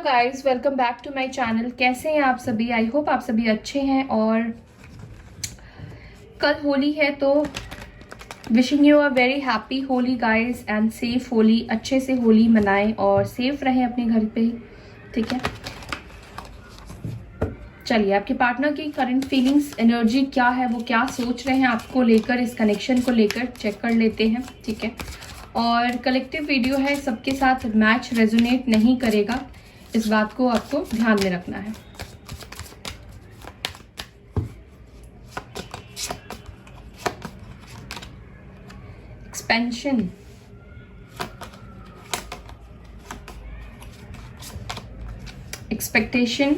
Guys, welcome back to my channel. कैसे हैं आप सभी? आई होप आप सभी अच्छे हैं। और कल होली है तो wishing you a very happy Holi guys and safe Holi. अच्छे से होली मनाएं और सेफ रहें अपने घर पे ही, ठीक है। चलिए, आपके पार्टनर की करंट फीलिंग्स, एनर्जी क्या है, वो क्या सोच रहे हैं आपको लेकर, इस कनेक्शन को लेकर चेक कर लेते हैं, ठीक है। और कलेक्टिव वीडियो है, सबके साथ मैच रेजोनेट नहीं करेगा, इस बात को आपको ध्यान में रखना है। एक्सपेंशन, एक्सपेक्टेशन,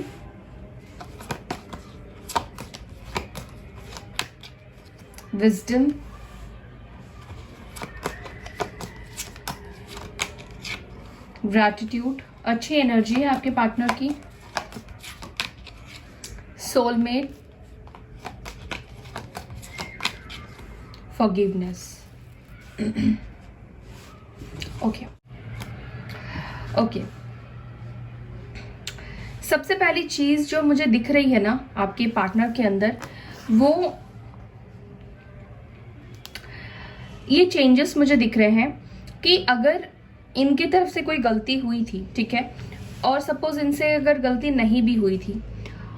विजडम, ग्रैटिट्यूड, अच्छी एनर्जी है आपके पार्टनर की। Soulmate, forgiveness. ओके। सबसे पहली चीज जो मुझे दिख रही है ना आपके पार्टनर के अंदर, वो ये चेंजेस मुझे दिख रहे हैं कि अगर इनकी तरफ से कोई गलती हुई थी, ठीक है, और सपोज इनसे अगर गलती नहीं भी हुई थी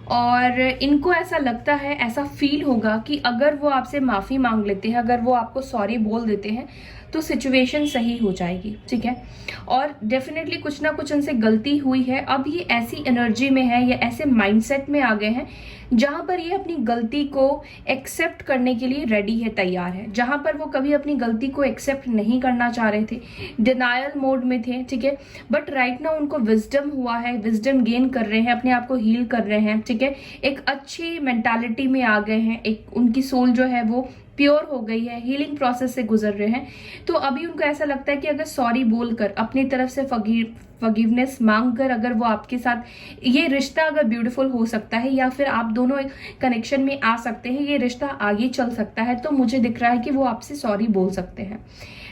और इनको ऐसा लगता है, ऐसा फील होगा कि अगर वो आपसे माफ़ी मांग लेते हैं, अगर वो आपको सॉरी बोल देते हैं तो सिचुएशन सही हो जाएगी, ठीक है। और डेफिनेटली कुछ ना कुछ इनसे गलती हुई है। अब ये ऐसी एनर्जी में है या ऐसे माइंडसेट में आ गए हैं जहां पर ये अपनी गलती को एक्सेप्ट करने के लिए रेडी है, तैयार है। जहां पर वो कभी अपनी गलती को एक्सेप्ट नहीं करना चाह रहे थे, डिनायल मोड में थे, ठीक है, बट राइट नाउ उनको विजडम हुआ है, विजडम गेन कर रहे हैं, अपने आप को हील कर रहे हैं, ठीक है। एक अच्छी मेंटालिटी में आ गए हैं, एक उनकी सोल जो है वो प्योर हो गई है, हीलिंग प्रोसेस से गुजर रहे हैं। तो अभी उनको ऐसा लगता है कि अगर सॉरी बोलकर, अपनी तरफ से फॉरगिवनेस मांगकर, अगर वो आपके साथ, ये रिश्ता अगर ब्यूटीफुल हो सकता है या फिर आप दोनों एक कनेक्शन में आ सकते हैं, ये रिश्ता आगे चल सकता है, तो मुझे दिख रहा है कि वो आपसे सॉरी बोल सकते हैं,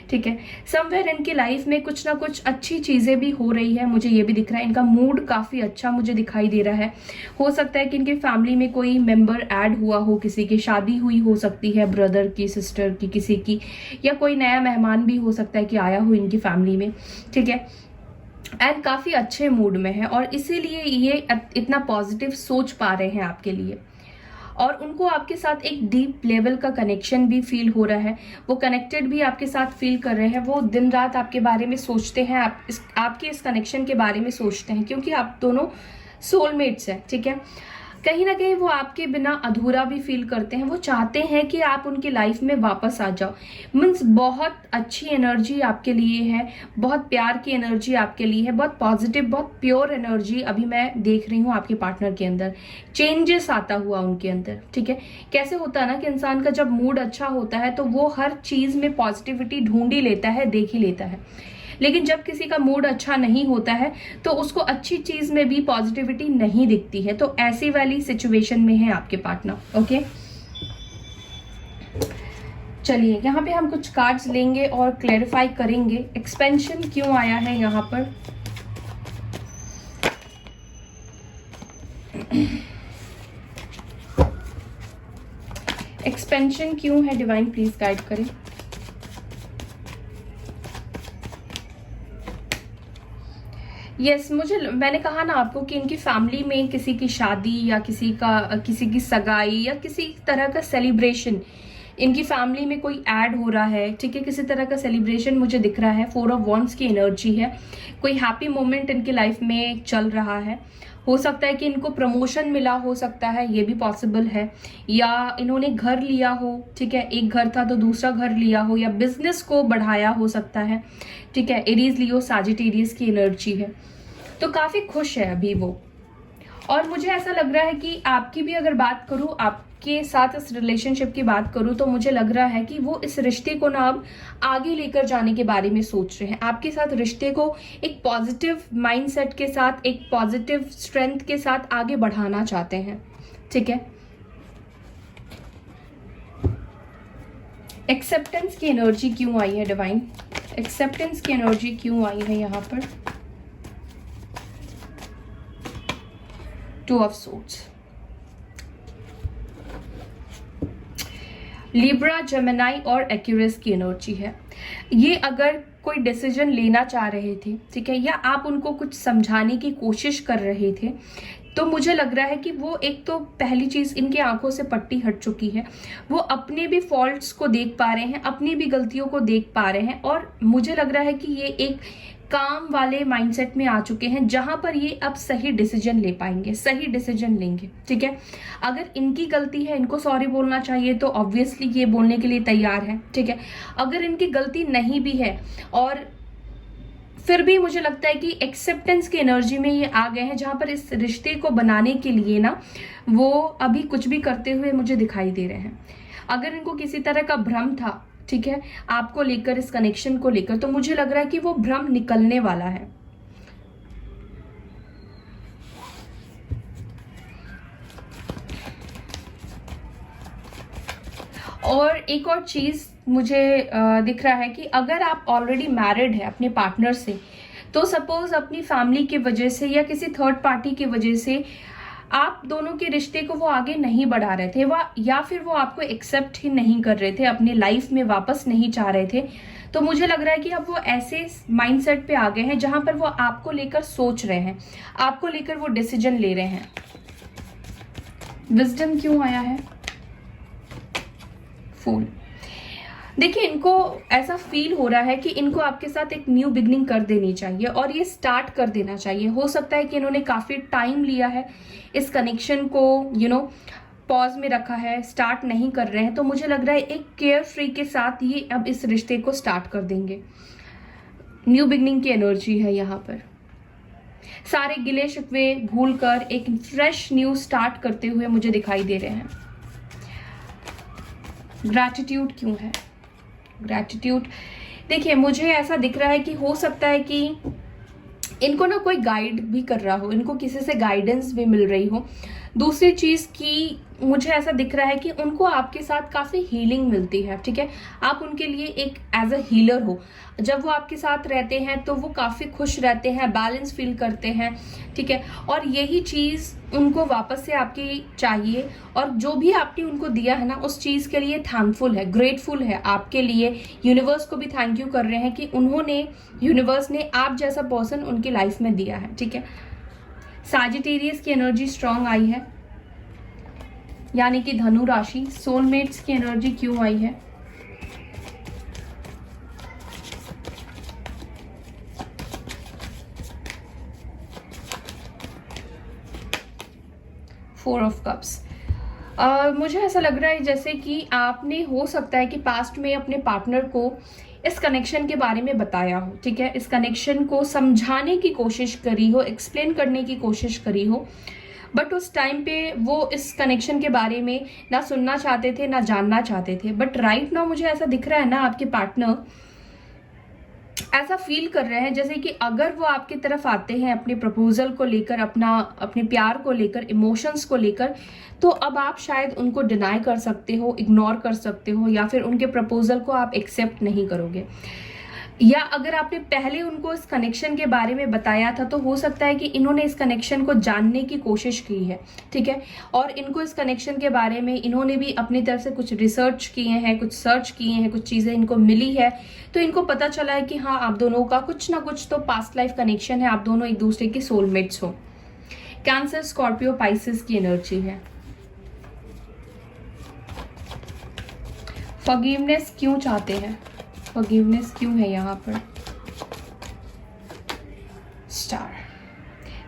ठीक है। समवेयर इनकी लाइफ में कुछ ना कुछ अच्छी चीजें भी हो रही है, मुझे ये भी दिख रहा है। इनका मूड काफी अच्छा मुझे दिखाई दे रहा है। हो सकता है कि इनकी फैमिली में कोई मेंबर ऐड हुआ हो, किसी की शादी हुई हो सकती है, ब्रदर की, सिस्टर की, किसी की, या कोई नया मेहमान भी हो सकता है कि आया हो इनकी फैमिली में, ठीक है। एंड काफी अच्छे मूड में है और इसीलिए ये इतना पॉजिटिव सोच पा रहे हैं आपके लिए। और उनको आपके साथ एक डीप लेवल का कनेक्शन भी फील हो रहा है, वो कनेक्टेड भी आपके साथ फील कर रहे हैं। वो दिन रात आपके बारे में सोचते हैं, आपके इस कनेक्शन के बारे में सोचते हैं, क्योंकि आप दोनों सोलमेट्स हैं, ठीक है। कहीं ना कहीं वो आपके बिना अधूरा भी फील करते हैं, वो चाहते हैं कि आप उनकी लाइफ में वापस आ जाओ। मीन्स बहुत अच्छी एनर्जी आपके लिए है, बहुत प्यार की एनर्जी आपके लिए है, बहुत पॉजिटिव, बहुत प्योर एनर्जी अभी मैं देख रही हूँ आपके पार्टनर के अंदर। चेंजेस आता हुआ उनके अंदर, ठीक है। कैसे होता है ना कि इंसान का जब मूड अच्छा होता है तो वो हर चीज में पॉजिटिविटी ढूंढ ही लेता है, देख ही लेता है। लेकिन जब किसी का मूड अच्छा नहीं होता है तो उसको अच्छी चीज में भी पॉजिटिविटी नहीं दिखती है। तो ऐसी वाली सिचुएशन में है आपके पार्टनर, ओके। चलिए, यहाँ पे हम कुछ कार्ड्स लेंगे और क्लैरिफाई करेंगे एक्सपेंशन क्यों आया है यहाँ पर। एक्सपेंशन क्यों है, डिवाइन प्लीज गाइड करें। मैंने कहा ना आपको कि इनकी फैमिली में किसी की शादी या किसी की सगाई या किसी तरह का सेलिब्रेशन इनकी फैमिली में कोई ऐड हो रहा है, ठीक है। किसी तरह का सेलिब्रेशन मुझे दिख रहा है। 4 ऑफ वॉन्ड्स की एनर्जी है, कोई हैप्पी मोमेंट इनकी लाइफ में चल रहा है। हो सकता है कि इनको प्रमोशन मिला हो सकता है, ये भी पॉसिबल है, या इन्होंने घर लिया हो, ठीक है। एक घर था तो दूसरा घर लिया हो, या बिजनेस को बढ़ाया हो सकता है, ठीक है। एरीज, लियो, सैजिटेरियस की एनर्जी है, तो काफी खुश है अभी वो। और मुझे ऐसा लग रहा है कि आपकी भी अगर बात करूं, आपके साथ इस रिलेशनशिप की बात करूं, तो मुझे लग रहा है कि वो इस रिश्ते को ना अब आगे लेकर जाने के बारे में सोच रहे हैं। आपके साथ रिश्ते को एक पॉजिटिव माइंडसेट के साथ, एक पॉजिटिव स्ट्रेंथ के साथ आगे बढ़ाना चाहते हैं, ठीक है। एक्सेप्टेंस की एनर्जी क्यों आई है डिवाइन? एक्सेप्टेंस की एनर्जी क्यों आई है यहाँ पर? Two of swords. Libra, Gemini और एक्यूरियस की एनर्जी है। ये अगर कोई डिसीजन लेना चाह रहे थे, ठीक है, या आप उनको कुछ समझाने की कोशिश कर रहे थे, तो मुझे लग रहा है कि वो एक तो पहली चीज, इनकी आंखों से पट्टी हट चुकी है। वो अपने भी फॉल्ट्स को देख पा रहे हैं, अपनी भी गलतियों को देख पा रहे हैं, और मुझे लग रहा है कि ये एक काम वाले माइंडसेट में आ चुके हैं जहां पर ये अब सही डिसीजन ले पाएंगे, सही डिसीजन लेंगे। ठीक है, अगर इनकी गलती है, इनको सॉरी बोलना चाहिए, तो ऑब्वियसली ये बोलने के लिए तैयार है। ठीक है, अगर इनकी गलती नहीं भी है और फिर भी मुझे लगता है कि एक्सेप्टेंस की एनर्जी में ये आ गए हैं, जहां पर इस रिश्ते को बनाने के लिए ना वो अभी कुछ भी करते हुए मुझे दिखाई दे रहे हैं। अगर इनको किसी तरह का भ्रम था, ठीक है, आपको लेकर, इस कनेक्शन को लेकर, तो मुझे लग रहा है कि वो भ्रम निकलने वाला है। और एक और चीज मुझे दिख रहा है कि अगर आप ऑलरेडी मैरिड है अपने पार्टनर से, तो सपोज अपनी फैमिली की वजह से या किसी थर्ड पार्टी की वजह से आप दोनों के रिश्ते को वो आगे नहीं बढ़ा रहे थे, या फिर वो आपको एक्सेप्ट ही नहीं कर रहे थे, अपनी लाइफ में वापस नहीं चाह रहे थे, तो मुझे लग रहा है कि अब वो ऐसे माइंडसेट पे आ गए हैं जहां पर वो आपको लेकर सोच रहे हैं, आपको लेकर वो डिसीजन ले रहे हैं। विजडम क्यों आया है? फूल। देखिए, इनको ऐसा फील हो रहा है कि इनको आपके साथ एक न्यू बिगनिंग कर देनी चाहिए और ये स्टार्ट कर देना चाहिए। हो सकता है कि इन्होंने काफी टाइम लिया है, इस कनेक्शन को पॉज में रखा है, स्टार्ट नहीं कर रहे हैं, तो मुझे लग रहा है एक केयर फ्री के साथ ये अब इस रिश्ते को स्टार्ट कर देंगे। न्यू बिगनिंग की एनर्जी है यहाँ पर। सारे गिले शिकवे भूलकर एक फ्रेश न्यू स्टार्ट करते हुए मुझे दिखाई दे रहे हैं। ग्रैटिट्यूड क्यों है? ग्रैटिट्यूड, देखिए मुझे ऐसा दिख रहा है कि हो सकता है कि इनको ना कोई गाइड भी कर रहा हो, इनको किसी से गाइडेंस भी मिल रही हो। दूसरी चीज की मुझे ऐसा दिख रहा है कि उनको आपके साथ काफी हीलिंग मिलती है। ठीक है, आप उनके लिए एक एज अ हीलर हो। जब वो आपके साथ रहते हैं तो वो काफी खुश रहते हैं, बैलेंस फील करते हैं। ठीक है, और यही चीज उनको वापस से आपकी चाहिए, और जो भी आपने उनको दिया है ना, उस चीज के लिए थैंकफुल है, ग्रेटफुल है आपके लिए। यूनिवर्स को भी थैंक यू कर रहे हैं कि यूनिवर्स ने आप जैसा पर्सन उनकी लाइफ में दिया है। ठीक है, सैजिटेरियस की एनर्जी स्ट्रांग आई है, यानी कि धनु राशि। सोलमेट्स की एनर्जी क्यों आई है? Four of cups. मुझे ऐसा लग रहा है जैसे कि आपने, हो सकता है कि पास्ट में अपने पार्टनर को इस कनेक्शन के बारे में बताया हो। ठीक है, इस कनेक्शन को समझाने की कोशिश करी हो, एक्सप्लेन करने की कोशिश करी हो, बट उस टाइम पे वो इस कनेक्शन के बारे में ना सुनना चाहते थे, ना जानना चाहते थे। बट राइट नाउ मुझे ऐसा दिख रहा है ना, आपके पार्टनर ऐसा फील कर रहे हैं जैसे कि अगर वो आपकी तरफ आते हैं अपने प्रपोजल को लेकर, अपने प्यार को लेकर, इमोशंस को लेकर, तो अब आप शायद उनको डिनाई कर सकते हो, इग्नोर कर सकते हो, या फिर उनके प्रपोजल को आप एक्सेप्ट नहीं करोगे। या अगर आपने पहले उनको इस कनेक्शन के बारे में बताया था, तो हो सकता है कि इन्होंने इस कनेक्शन को जानने की कोशिश की है। ठीक है, और इनको इस कनेक्शन के बारे में इन्होंने भी अपनी तरफ से कुछ रिसर्च किए हैं, कुछ सर्च किए हैं, कुछ चीजें इनको मिली है, तो इनको पता चला है कि हाँ, आप दोनों का कुछ ना कुछ तो पास्ट लाइफ कनेक्शन है, आप दोनों एक दूसरे के सोलमेट्स हो। कैंसर, स्कॉर्पियो, पाइसेस की एनर्जी है। फॉरगिवनेस क्यों चाहते हैं? फॉरगिवनेस क्यों है यहाँ पर? स्टार,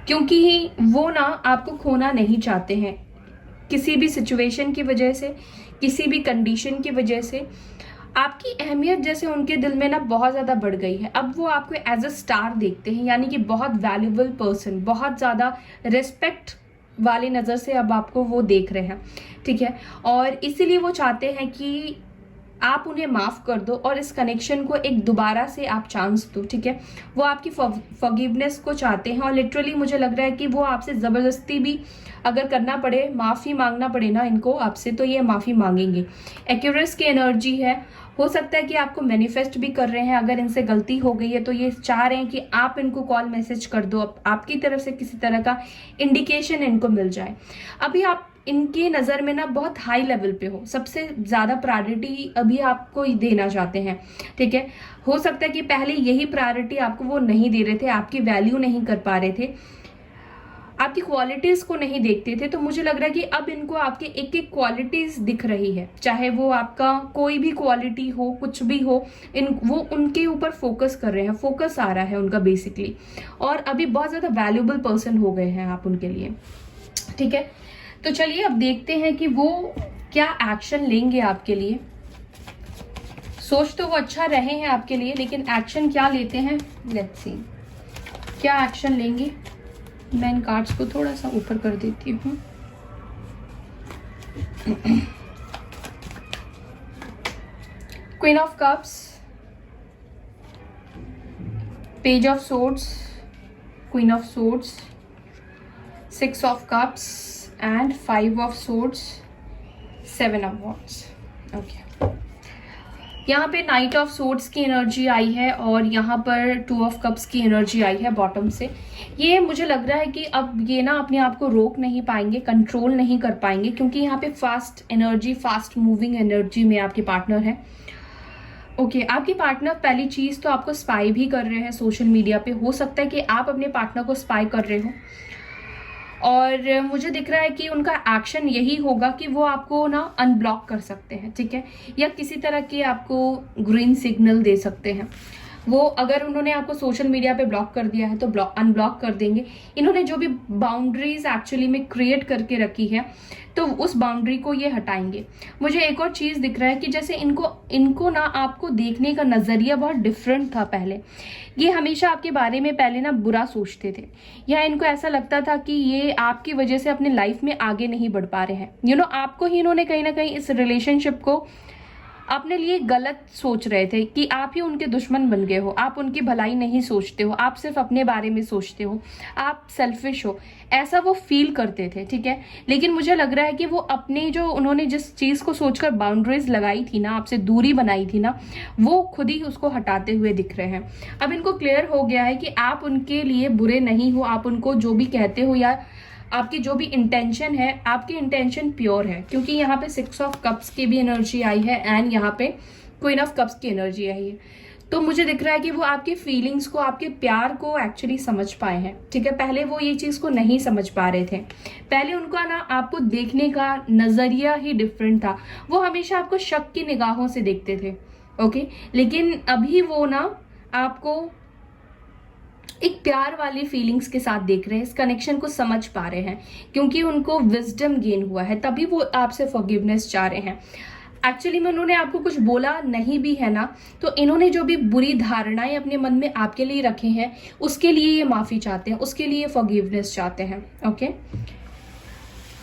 क्योंकि वो ना आपको खोना नहीं चाहते हैं, किसी भी सिचुएशन की वजह से, किसी भी कंडीशन की वजह से आपकी अहमियत जैसे उनके दिल में ना बहुत ज्यादा बढ़ गई है। अब वो आपको एज अ स्टार देखते हैं, यानी कि बहुत वैल्यूएबल पर्सन, बहुत ज्यादा रिस्पेक्ट वाली नजर से अब आपको वो देख रहे हैं। ठीक है, और इसीलिए वो चाहते हैं कि आप उन्हें माफ कर दो और इस कनेक्शन को एक दोबारा से आप चांस दो। ठीक है, वो आपकी फॉरगिवनेस को चाहते हैं, और लिटरली मुझे लग रहा है कि वो आपसे जबरदस्ती भी अगर करना पड़े, माफी मांगना पड़े ना इनको आपसे, तो ये माफी मांगेंगे। एक्यूरेस की एनर्जी है, हो सकता है कि आपको मैनिफेस्ट भी कर रहे हैं। अगर इनसे गलती हो गई है तो ये चाह रहे हैं कि आप इनको कॉल मैसेज कर दो, आपकी तरफ से किसी तरह का इंडिकेशन इनको मिल जाए। अभी आप इनकी नज़र में ना बहुत हाई लेवल पे हो, सबसे ज़्यादा प्रायोरिटी अभी आपको ही देना चाहते हैं, ठीक है। हो सकता है कि पहले यही प्रायोरिटी आपको वो नहीं दे रहे थे, आपकी वैल्यू नहीं कर पा रहे थे, आपकी क्वालिटीज को नहीं देखते थे। तो मुझे लग रहा है कि अब इनको आपकी एक एक क्वालिटीज दिख रही है, चाहे वो आपका कोई भी क्वालिटी हो, कुछ भी हो, वो उनके ऊपर फोकस कर रहे हैं, फोकस आ रहा है उनका बेसिकली। और अभी बहुत ज्यादा वैल्यूएबल पर्सन हो गए हैं आप उनके लिए, ठीक है। तो चलिए अब देखते हैं कि वो क्या एक्शन लेंगे आपके लिए। सोच तो वो अच्छा रहे हैं आपके लिए, लेकिन एक्शन क्या लेते हैं, लेट्स सी क्या एक्शन लेंगे। मैं इन कार्ड्स को थोड़ा सा ऊपर कर देती हूँ। Queen of cups, page of swords, queen of swords, 6 of cups and 5 of swords, 7 of wands. Okay, यहाँ पे नाइट ऑफ सोर्ड्स की एनर्जी आई है और यहाँ पर 2 ऑफ कप्स की एनर्जी आई है बॉटम से। ये मुझे लग रहा है कि अब ये ना अपने आप को रोक नहीं पाएंगे, कंट्रोल नहीं कर पाएंगे, क्योंकि यहाँ पे fast energy, fast moving energy में आपके पार्टनर है। ओके, आपके पार्टनर पहली चीज तो आपको स्पाई भी कर रहे हैं सोशल मीडिया पे। हो सकता है कि आप अपने पार्टनर को स्पाई कर रहे हो, और मुझे दिख रहा है कि उनका एक्शन यही होगा कि वो आपको ना अनब्लॉक कर सकते हैं, ठीक है, या किसी तरह के आपको ग्रीन सिग्नल दे सकते हैं। वो अगर उन्होंने आपको सोशल मीडिया पे ब्लॉक कर दिया है तो अनब्लॉक कर देंगे। इन्होंने जो भी बाउंड्रीज एक्चुअली में क्रिएट करके रखी है तो उस बाउंड्री को ये हटाएंगे। मुझे एक और चीज दिख रहा है कि जैसे इनको ना आपको देखने का नजरिया बहुत डिफरेंट था पहले। ये हमेशा आपके बारे में पहले ना बुरा सोचते थे, या इनको ऐसा लगता था कि ये आपकी वजह से अपने लाइफ में आगे नहीं बढ़ पा रहे हैं। आपको ही इन्होंने कहीं ना कहीं इस रिलेशनशिप को अपने लिए गलत सोच रहे थे कि आप ही उनके दुश्मन बन गए हो, आप उनकी भलाई नहीं सोचते हो, आप सिर्फ अपने बारे में सोचते हो, आप सेल्फिश हो, ऐसा वो फील करते थे, ठीक है। लेकिन मुझे लग रहा है कि वो अपने जो उन्होंने जिस चीज को सोचकर बाउंड्रीज लगाई थी ना, आपसे दूरी बनाई थी ना, वो खुद ही उसको हटाते हुए दिख रहे हैं। अब इनको क्लियर हो गया है कि आप उनके लिए बुरे नहीं हो, आप उनको जो भी कहते हो या आपकी जो भी इंटेंशन है, आपकी इंटेंशन प्योर है, क्योंकि यहाँ पे 6 ऑफ कप्स की भी एनर्जी आई है एंड यहाँ पे क्वीन ऑफ कप्स की एनर्जी आई है। तो मुझे दिख रहा है कि वो आपके फीलिंग्स को, आपके प्यार को एक्चुअली समझ पाए हैं, ठीक है। पहले वो ये चीज को नहीं समझ पा रहे थे, पहले उनका ना आपको देखने का नजरिया ही डिफरेंट था। वो हमेशा आपको शक की निगाहों से देखते थे, ओके, लेकिन अभी वो ना आपको एक प्यार वाली फीलिंग्स के साथ देख रहे हैं, इस कनेक्शन को समझ पा रहे हैं, क्योंकि उनको विजडम गेन हुआ है, तभी वो आपसे फॉरगिवनेस चाह रहे हैं। एक्चुअली में उन्होंने आपको कुछ बोला नहीं भी है ना, तो इन्होंने जो भी बुरी धारणाएं अपने मन में आपके लिए रखे हैं उसके लिए ये माफी चाहते हैं, उसके लिए फॉरगिवनेस चाहते हैं, ओके।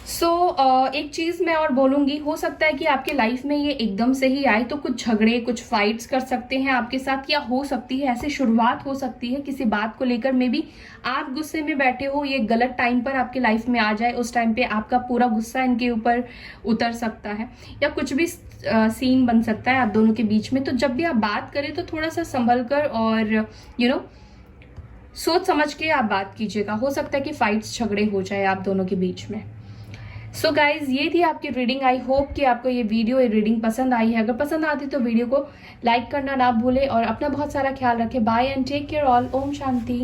सो एक चीज मैं और बोलूंगी, हो सकता है कि आपके लाइफ में ये एकदम से ही आए तो कुछ झगड़े, कुछ फाइट्स कर सकते हैं आपके साथ, या हो सकती है ऐसे शुरुआत हो सकती है किसी बात को लेकर, मे बी आप गुस्से में बैठे हो, ये गलत टाइम पर आपके लाइफ में आ जाए, उस टाइम पे आपका पूरा गुस्सा इनके ऊपर उतर सकता है, या कुछ भी सीन बन सकता है आप दोनों के बीच में। तो जब भी आप बात करें तो थोड़ा सा संभल कर और सोच समझ के आप बात कीजिएगा। हो सकता है कि फाइट्स, झगड़े हो जाए आप दोनों के बीच में। सो गाइज, ये थी आपकी रीडिंग। आई होप कि आपको ये रीडिंग पसंद आई है। अगर पसंद आती तो वीडियो को लाइक करना ना भूले और अपना बहुत सारा ख्याल रखें। Bye and take care all. ओम शांति।